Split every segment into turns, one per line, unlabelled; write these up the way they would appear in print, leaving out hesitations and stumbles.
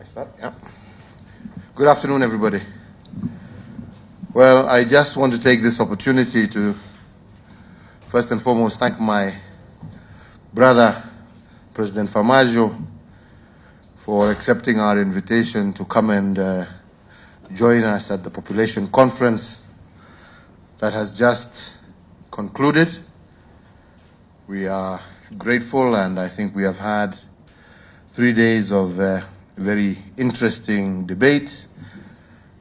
Start? Yeah. Good afternoon, everybody. Well, I just want to take this opportunity to first and foremost thank my brother, President Famajo, for accepting our invitation to come and join us at the population conference that has just concluded. We are grateful, and I think we have had 3 days of very interesting debate,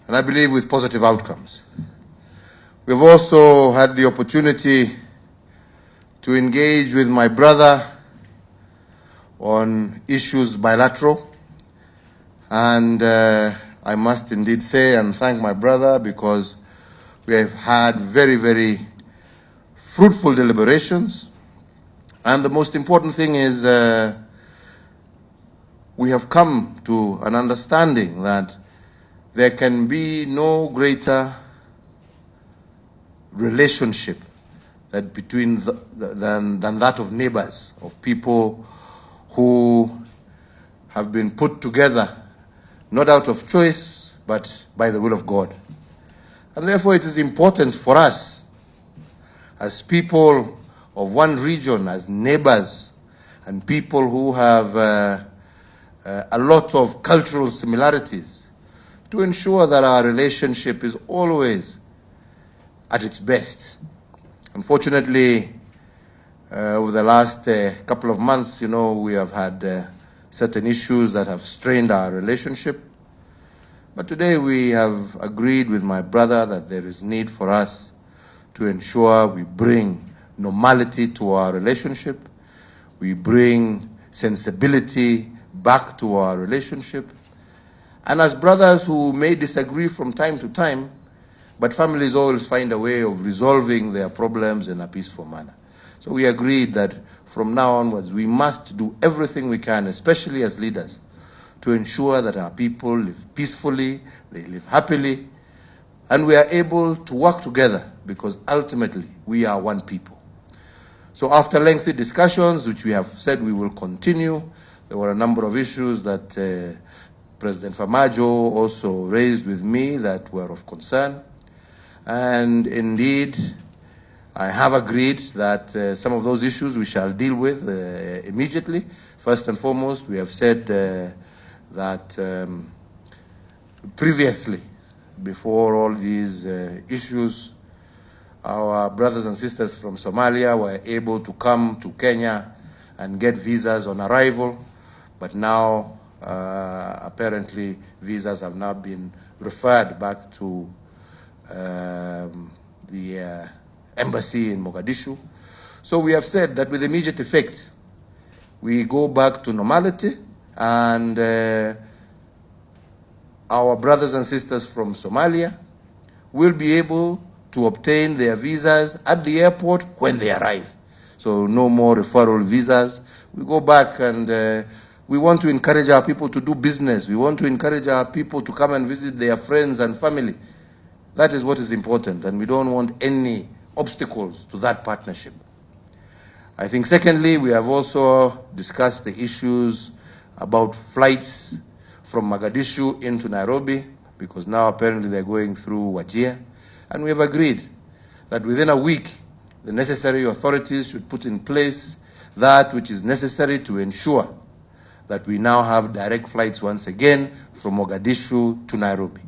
and I believe with positive outcomes. We've also had the opportunity to engage with my brother on issues bilateral, and I must indeed say and thank my brother because we have had very, very fruitful deliberations, and the most important thing is we have come to an understanding that there can be no greater relationship that between than that of neighbors, of people who have been put together not out of choice but by the will of God. And therefore it is important for us as people of one region, as neighbors, and people who have a lot of cultural similarities, to ensure that our relationship is always at its best. Unfortunately, over the last couple of months, we have had certain issues that have strained our relationship. But today we have agreed with my brother that there is need for us to ensure we bring normality to our relationship, we bring sensibility back to our relationship. And as brothers who may disagree from time to time, but families always find a way of resolving their problems in a peaceful manner. So we agreed that from now onwards, we must do everything we can, especially as leaders, to ensure that our people live peacefully, they live happily, and we are able to work together because ultimately we are one people. So after lengthy discussions, which we have said we will continue, there were a number of issues that President Famajo also raised with me that were of concern. And indeed, I have agreed that some of those issues we shall deal with immediately. First and foremost, we have said that previously, before all these issues, our brothers and sisters from Somalia were able to come to Kenya and get visas on arrival, but now apparently visas have now been referred back to the embassy in Mogadishu. So we have said that with immediate effect, we go back to normality, and our brothers and sisters from Somalia will be able to obtain their visas at the airport when they arrive. So no more referral visas. We go back, and we want to encourage our people to do business. We want to encourage our people to come and visit their friends and family. That is what is important, and we don't want any obstacles to that partnership. I think secondly, we have also discussed the issues about flights from Mogadishu into Nairobi, because now apparently they're going through Wajir, and we have agreed that within a week, the necessary authorities should put in place that which is necessary to ensure that we now have direct flights once again from Mogadishu to Nairobi.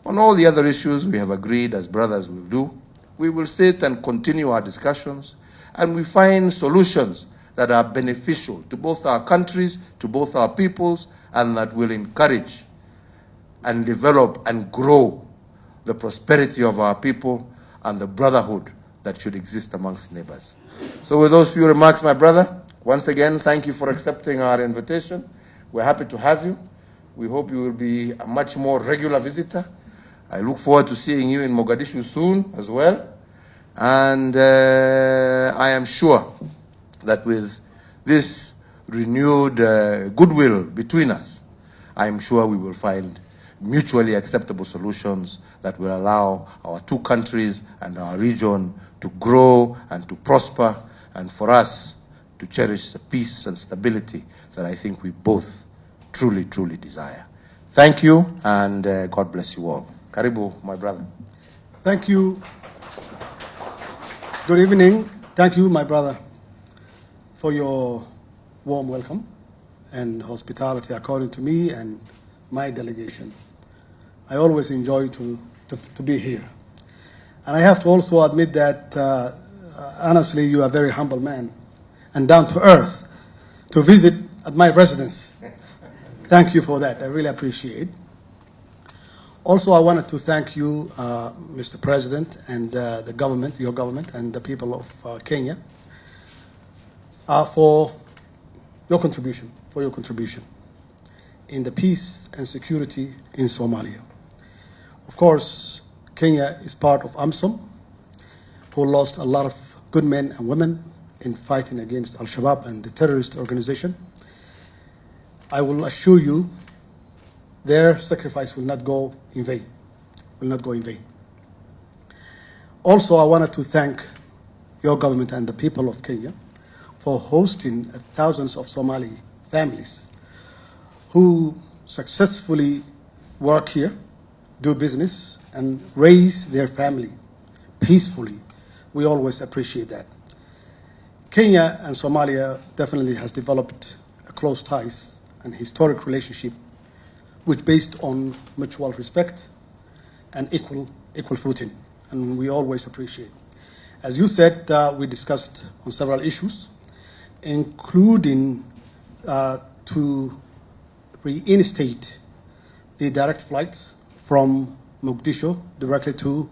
On all the other issues, we have agreed, as brothers will do, we will sit and continue our discussions, and we find solutions that are beneficial to both our countries, to both our peoples, and that will encourage and develop and grow the prosperity of our people and the brotherhood that should exist amongst neighbors. So with those few remarks, my brother, once again, thank you for accepting our invitation. We're happy to have you. We hope you will be a much more regular visitor. I look forward to seeing you in Mogadishu soon as well. And I am sure that with this renewed goodwill between us, I am sure we will find mutually acceptable solutions that will allow our two countries and our region to grow and to prosper, and for us to cherish the peace and stability that I think we both truly, truly desire. Thank you, and God bless you all. Karibu, my brother.
Thank you. Good evening. Thank you, my brother, for your warm welcome and hospitality according to me and my delegation. I always enjoy to be here. And I have to also admit that, honestly, you are a very humble man and down to earth to visit at my residence. Thank you for that. I really appreciate it. Also, I wanted to thank you, Mr. President, and the government, your government, and the people of Kenya for your contribution, in the peace and security in Somalia. Of course, Kenya is part of AMSOM, who lost a lot of good men and women in fighting against Al-Shabaab and the terrorist organization. I will assure you their sacrifice will not go in vain, Also, I wanted to thank your government and the people of Kenya for hosting thousands of Somali families who successfully work here, do business, and raise their family peacefully. We always appreciate that. Kenya and Somalia definitely has developed a close ties and historic relationship which based on mutual respect and equal footing, and we always appreciate. As you said, we discussed on several issues, including to reinstate the direct flights from Mogadishu directly to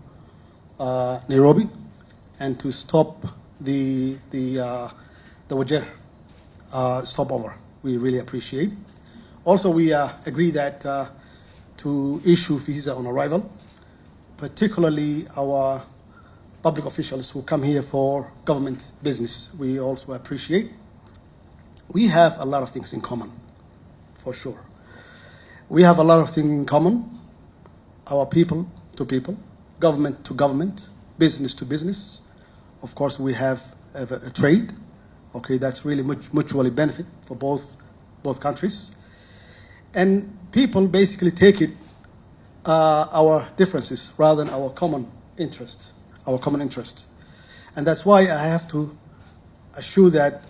Nairobi, and to stop the Wajir stopover. We really appreciate. Also, we agree that to issue visa on arrival, particularly our public officials who come here for government business, we also appreciate. We have a lot of things in common, for sure. We have a lot of things in common, our people to people, government to government, business to business. Of course, we have a trade, okay, that's really mutually benefit for both countries. And people basically take it our differences rather than our common interest. And that's why I have to assure that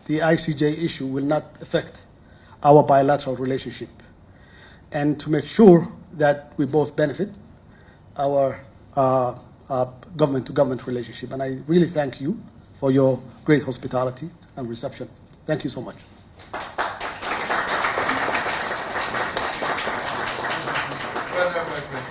the ICJ issue will not affect our bilateral relationship, and to make sure that we both benefit our government-to-government relationship. And I really thank you for your great hospitality and reception. Thank you so much.